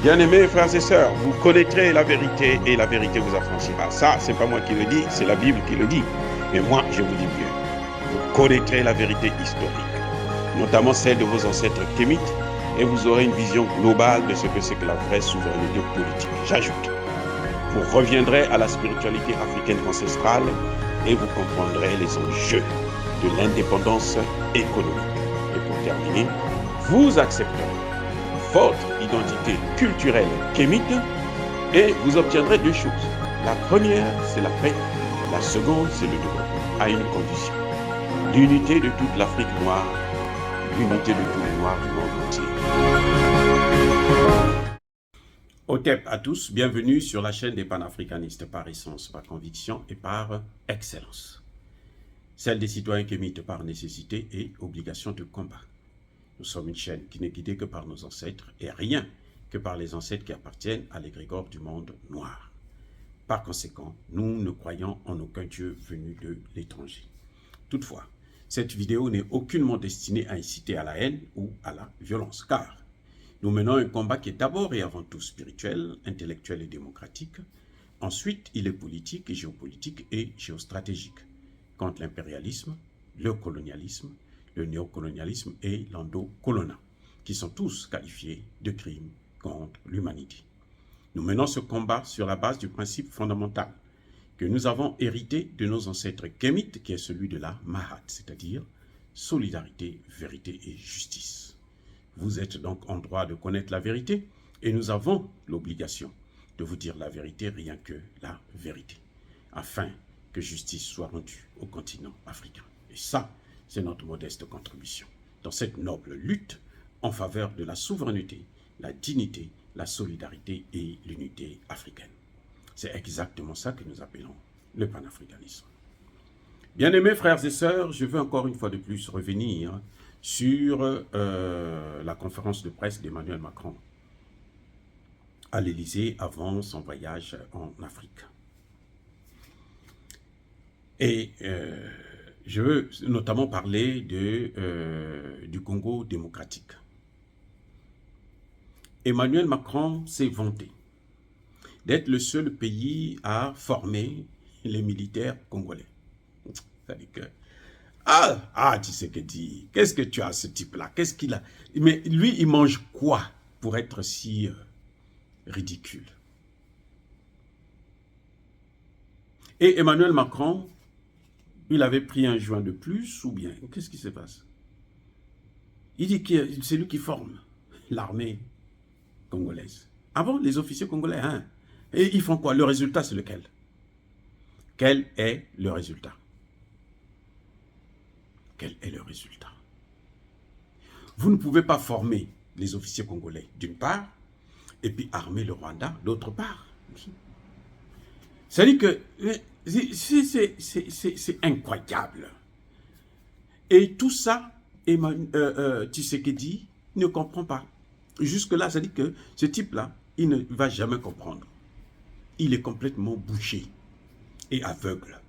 Bien-aimés frères et sœurs, vous connaîtrez la vérité et la vérité vous affranchira. Ça, c'est pas moi qui le dis, c'est la Bible qui le dit. Mais moi, je vous dis mieux. Vous connaîtrez la vérité historique, notamment celle de vos ancêtres kémites, et vous aurez une vision globale de ce que c'est que la vraie souveraineté politique. J'ajoute, vous reviendrez à la spiritualité africaine ancestrale et vous comprendrez les enjeux de l'indépendance économique. Et pour terminer, vous accepterez votre identité culturelle kémite et vous obtiendrez deux choses. La première, c'est la paix. La seconde, c'est le développement, à une condition. L'unité de toute l'Afrique noire, l'unité de tous les Noirs du monde entier. Otep à tous, bienvenue sur la chaîne des panafricanistes par essence, par conviction et par excellence. Celle des citoyens kémites par nécessité et obligation de combat. Nous sommes une chaîne qui n'est guidée que par nos ancêtres et rien que par les ancêtres qui appartiennent à l'égrégore du monde noir. Par conséquent, nous ne croyons en aucun Dieu venu de l'étranger. Toutefois, cette vidéo n'est aucunement destinée à inciter à la haine ou à la violence, car nous menons un combat qui est d'abord et avant tout spirituel, intellectuel et démocratique. Ensuite, il est politique, géopolitique et géostratégique, contre l'impérialisme, le colonialisme, le néocolonialisme et l'endocolonat, qui sont tous qualifiés de crimes contre l'humanité. Nous menons ce combat sur la base du principe fondamental que nous avons hérité de nos ancêtres kémites, qui est celui de la Mahat, c'est-à-dire solidarité, vérité et justice. Vous êtes donc en droit de connaître la vérité et nous avons l'obligation de vous dire la vérité, rien que la vérité, afin que justice soit rendue au continent africain. Et ça, c'est notre modeste contribution dans cette noble lutte en faveur de la souveraineté, la dignité, la solidarité et l'unité africaine. C'est exactement ça que nous appelons le panafricanisme. Bien-aimés frères et sœurs, je veux encore une fois de plus revenir sur la conférence de presse d'Emmanuel Macron à l'Élysée avant son voyage en Afrique. Et je veux notamment parler du Congo démocratique. Emmanuel Macron s'est vanté d'être le seul pays à former les militaires congolais. C'est-à-dire que, tu sais que dit, qu'est-ce que tu as ce type-là? Qu'est-ce qu'il a? Mais lui, il mange quoi pour être si ridicule? Et Emmanuel Macron, il avait pris un joint de plus ou bien? Qu'est-ce qui se passe? Il dit que c'est lui qui forme l'armée congolaise. Ah bon, les officiers congolais, hein? Et ils font quoi? Le résultat, c'est lequel? Quel est le résultat? Quel est le résultat? Vous ne pouvez pas former les officiers congolais d'une part, et puis armer le Rwanda d'autre part. C'est-à-dire que c'est incroyable. Et tout ça, Tshisekedi ne comprend pas. Jusque-là, ça dit que ce type-là, il ne va jamais comprendre. Il est complètement bouché et aveugle.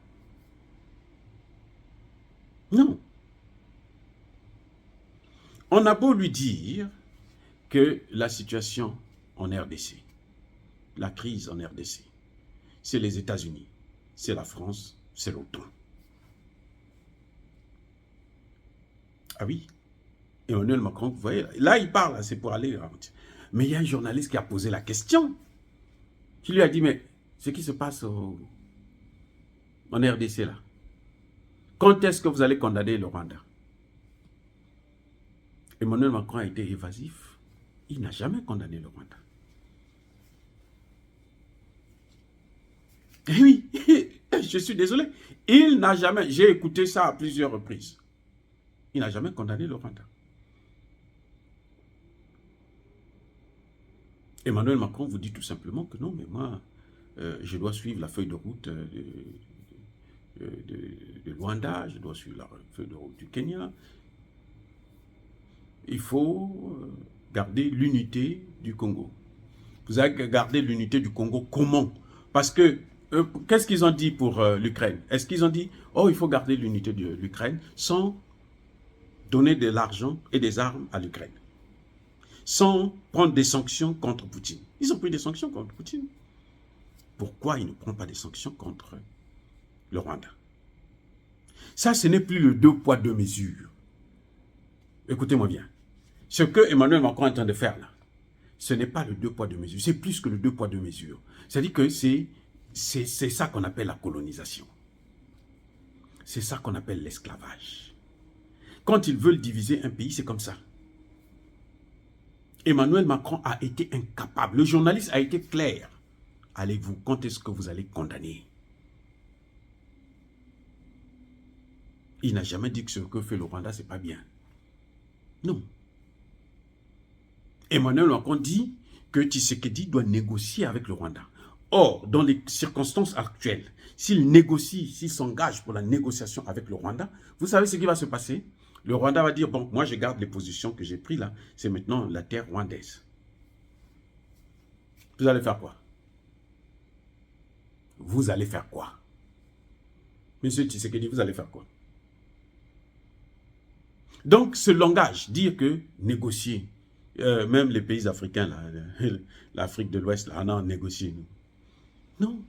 Non. On a beau lui dire que la situation en RDC, la crise en RDC, c'est les États-Unis, c'est la France, c'est l'OTAN. Ah oui, Emmanuel Macron, vous voyez, là il parle, c'est pour aller... Mais il y a un journaliste qui a posé la question, qui lui a dit, mais ce qui se passe en RDC là, quand est-ce que vous allez condamner le Rwanda? Emmanuel Macron a été évasif, il n'a jamais condamné le Rwanda. Et oui, je suis désolé, il n'a jamais, j'ai écouté ça à plusieurs reprises, il n'a jamais condamné le Rwanda. Emmanuel Macron vous dit tout simplement que non, mais moi, je dois suivre la feuille de route de Rwanda, je dois suivre la feuille de route du Kenya. Il faut garder l'unité du Congo. Vous avez gardé l'unité du Congo comment? Parce que, qu'est-ce qu'ils ont dit pour l'Ukraine? Est-ce qu'ils ont dit, oh, il faut garder l'unité de l'Ukraine sans donner de l'argent et des armes à l'Ukraine? sans prendre des sanctions contre Poutine. Ils ont pris des sanctions contre Poutine. Pourquoi ils ne prennent pas des sanctions contre le Rwanda? Ça, ce n'est plus le deux poids, deux mesures. Écoutez-moi bien. Ce que Emmanuel Macron est en train de faire là, ce n'est pas le deux poids, deux mesures. C'est plus que le deux poids, deux mesures. C'est-à-dire que c'est ça qu'on appelle la colonisation. C'est ça qu'on appelle l'esclavage. Quand ils veulent diviser un pays, c'est comme ça. Emmanuel Macron a été incapable. Le journaliste a été clair. Allez-vous, quand est-ce que vous allez condamner? Il n'a jamais dit que ce que fait le Rwanda, ce n'est pas bien. Non. Emmanuel Macron dit que Tshisekedi doit négocier avec le Rwanda. Or, dans les circonstances actuelles, s'il négocie, s'il s'engage pour la négociation avec le Rwanda, vous savez ce qui va se passer? Le Rwanda va dire, bon, moi je garde les positions que j'ai prises là, c'est maintenant la terre rwandaise. Vous allez faire quoi? Vous allez faire quoi? Monsieur Tshisekedi, vous allez faire quoi? Donc, ce langage, dire que négocier, même les pays africains, l'Afrique de l'Ouest, là, on a négocié. Non.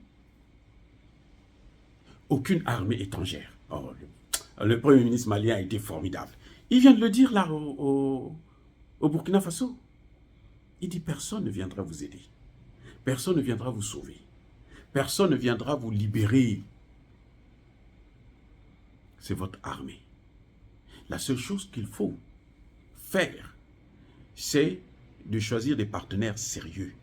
Aucune armée étrangère. Oh, le Premier ministre malien a été formidable. Il vient de le dire là au Burkina Faso. Il dit personne ne viendra vous aider. Personne ne viendra vous sauver. Personne ne viendra vous libérer. C'est votre armée. La seule chose qu'il faut faire, c'est de choisir des partenaires sérieux.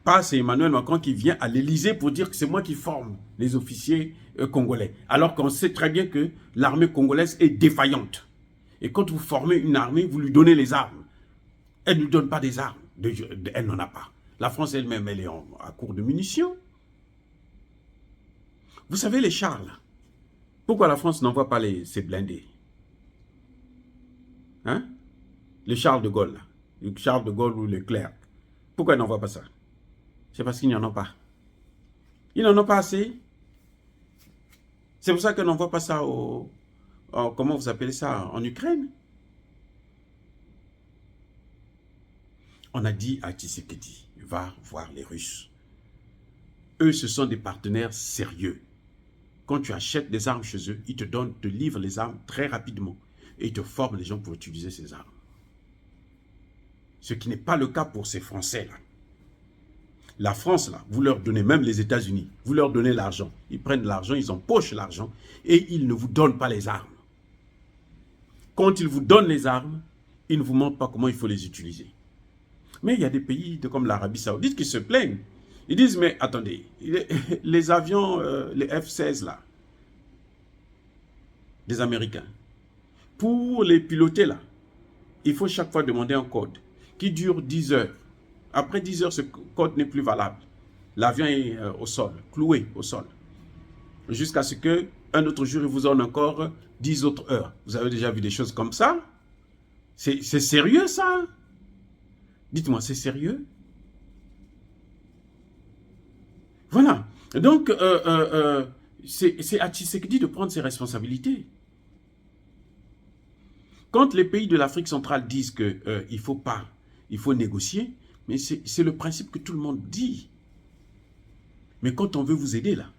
Pas c'est Emmanuel Macron qui vient à l'Élysée pour dire que c'est moi qui forme les officiers congolais. Alors qu'on sait très bien que l'armée congolaise est défaillante. Et quand vous formez une armée, vous lui donnez les armes. Elle ne lui donne pas des armes. Elle n'en a pas. La France elle-même, elle est à court de munitions. Vous savez les chars là. Pourquoi la France n'envoie pas ses blindés? Hein? Les Charles de Gaulle là. Le Charles de Gaulle ou Leclerc. Pourquoi ils n'envoient pas ça? C'est parce qu'ils n'en ont pas. Ils n'en ont pas assez. C'est pour ça qu'ils n'envoient pas ça comment vous appelez ça? En Ukraine. On a dit à Tshisekedi, va voir les Russes. Eux, ce sont des partenaires sérieux. Quand tu achètes des armes chez eux, ils te livrent les armes très rapidement. Et ils te forment les gens pour utiliser ces armes. Ce qui n'est pas le cas pour ces Français-là. La France, là, vous leur donnez, même les États-Unis, vous leur donnez l'argent. Ils prennent l'argent, ils empochent l'argent et ils ne vous donnent pas les armes. Quand ils vous donnent les armes, ils ne vous montrent pas comment il faut les utiliser. Mais il y a des pays comme l'Arabie Saoudite qui se plaignent. Ils disent, mais attendez, les avions, les F-16 là, des Américains, pour les piloter là, il faut chaque fois demander un code qui dure 10 heures. Après 10 heures, ce code n'est plus valable. L'avion est au sol, cloué au sol. Jusqu'à ce qu'un autre jour, il vous donne encore 10 autres heures. Vous avez déjà vu des choses comme ça? C'est sérieux ça? Dites-moi, c'est sérieux? Voilà. Donc, c'est à Tshisekedi de prendre ses responsabilités. Quand les pays de l'Afrique centrale disent qu'il faut négocier, mais c'est le principe que tout le monde dit. Mais quand on veut vous aider là,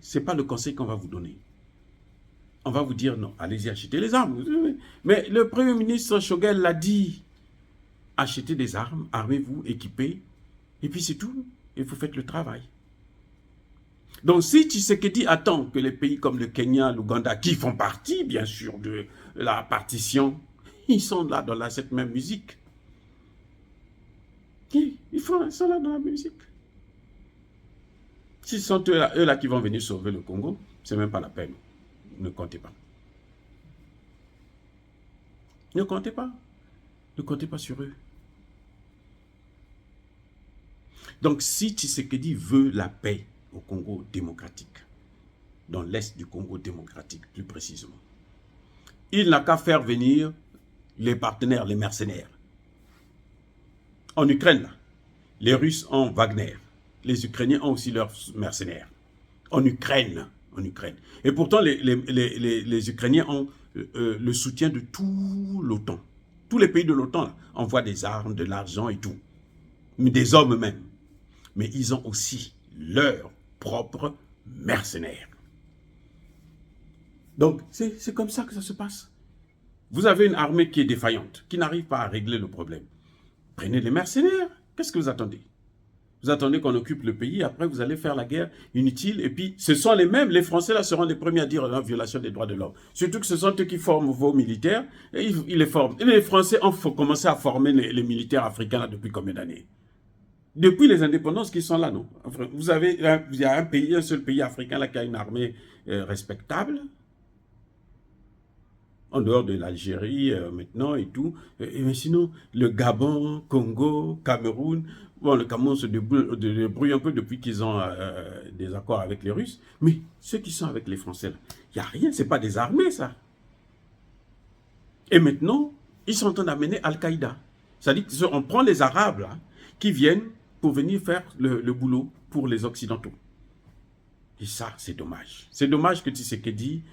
ce n'est pas le conseil qu'on va vous donner. On va vous dire non, allez-y acheter les armes. Mais le Premier ministre Choguel l'a dit. Achetez des armes, armez-vous, équipez, et puis c'est tout. Et vous faites le travail. Donc si Tshisekedi attend que les pays comme le Kenya, l'Ouganda, qui font partie bien sûr de la partition, ils sont là dans cette même musique. Ils sont là dans la musique. Si ce sont eux là qui vont venir sauver le Congo, ce n'est même pas la peine. Ne comptez pas. Ne comptez pas. Ne comptez pas sur eux. Donc si Tshisekedi veut la paix au Congo démocratique, dans l'est du Congo démocratique plus précisément, il n'a qu'à faire venir les partenaires, les mercenaires. En Ukraine, là, les Russes ont Wagner. Les Ukrainiens ont aussi leurs mercenaires. En Ukraine. Et pourtant, les Ukrainiens ont le soutien de tout l'OTAN. Tous les pays de l'OTAN envoient des armes, de l'argent et tout. Mais des hommes même. Mais ils ont aussi leurs propres mercenaires. Donc, c'est comme ça que ça se passe. Vous avez une armée qui est défaillante, qui n'arrive pas à régler le problème. Prenez les mercenaires. Qu'est-ce que vous attendez? Vous attendez qu'on occupe le pays, après vous allez faire la guerre inutile, et puis ce sont les mêmes, les Français là seront les premiers à dire la violation des droits de l'homme. Surtout que ce sont eux qui forment vos militaires, et ils les forment. Et les Français ont commencé à former les militaires africains là depuis combien d'années? Depuis les indépendances qui sont là, non? Enfin, il y a un seul pays africain là qui a une armée respectable, en dehors de l'Algérie maintenant et tout. Mais sinon, le Gabon, Congo, Cameroun, bon, le Cameroun se débrouille un peu depuis qu'ils ont des accords avec les Russes, mais ceux qui sont avec les Français, il n'y a rien, ce n'est pas des armées, ça. Et maintenant, ils sont en train d'amener Al-Qaïda. C'est-à-dire qu'on prend les Arabes là, qui viennent pour venir faire le boulot pour les Occidentaux. Et ça, c'est dommage. C'est dommage que Tshisekedi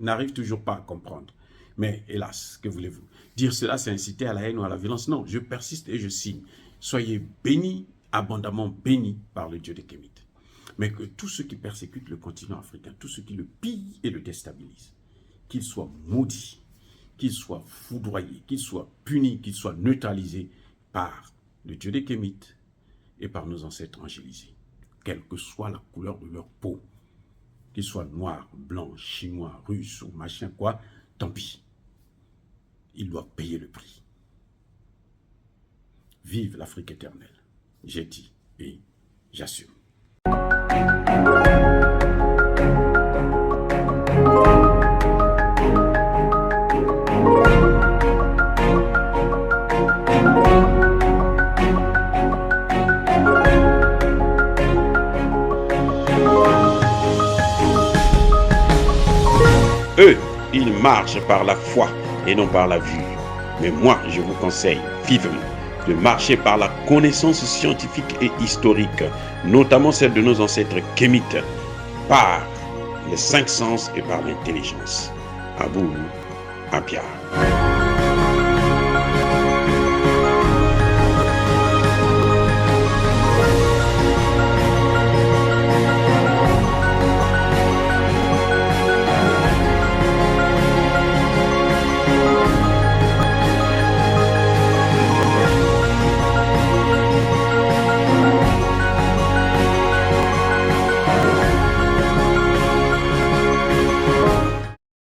n'arrive toujours pas à comprendre. Mais hélas, que voulez-vous? Dire cela, c'est inciter à la haine ou à la violence? Non, je persiste et je signe. Soyez bénis, abondamment bénis par le Dieu des Kémites. Mais que tous ceux qui persécutent le continent africain, tous ceux qui le pillent et le déstabilisent, qu'ils soient maudits, qu'ils soient foudroyés, qu'ils soient punis, qu'ils soient neutralisés par le Dieu des Kémites et par nos ancêtres angélisés, quelle que soit la couleur de leur peau, qu'ils soient noirs, blancs, chinois, russes ou machin quoi, tant pis. Ils doivent payer le prix. Vive l'Afrique éternelle. J'ai dit et j'assume. Eux, ils marchent par la foi et non par la vue. Mais moi, je vous conseille vivement de marcher par la connaissance scientifique et historique, notamment celle de nos ancêtres kémites, par les 5 sens et par l'intelligence. Abou Abia.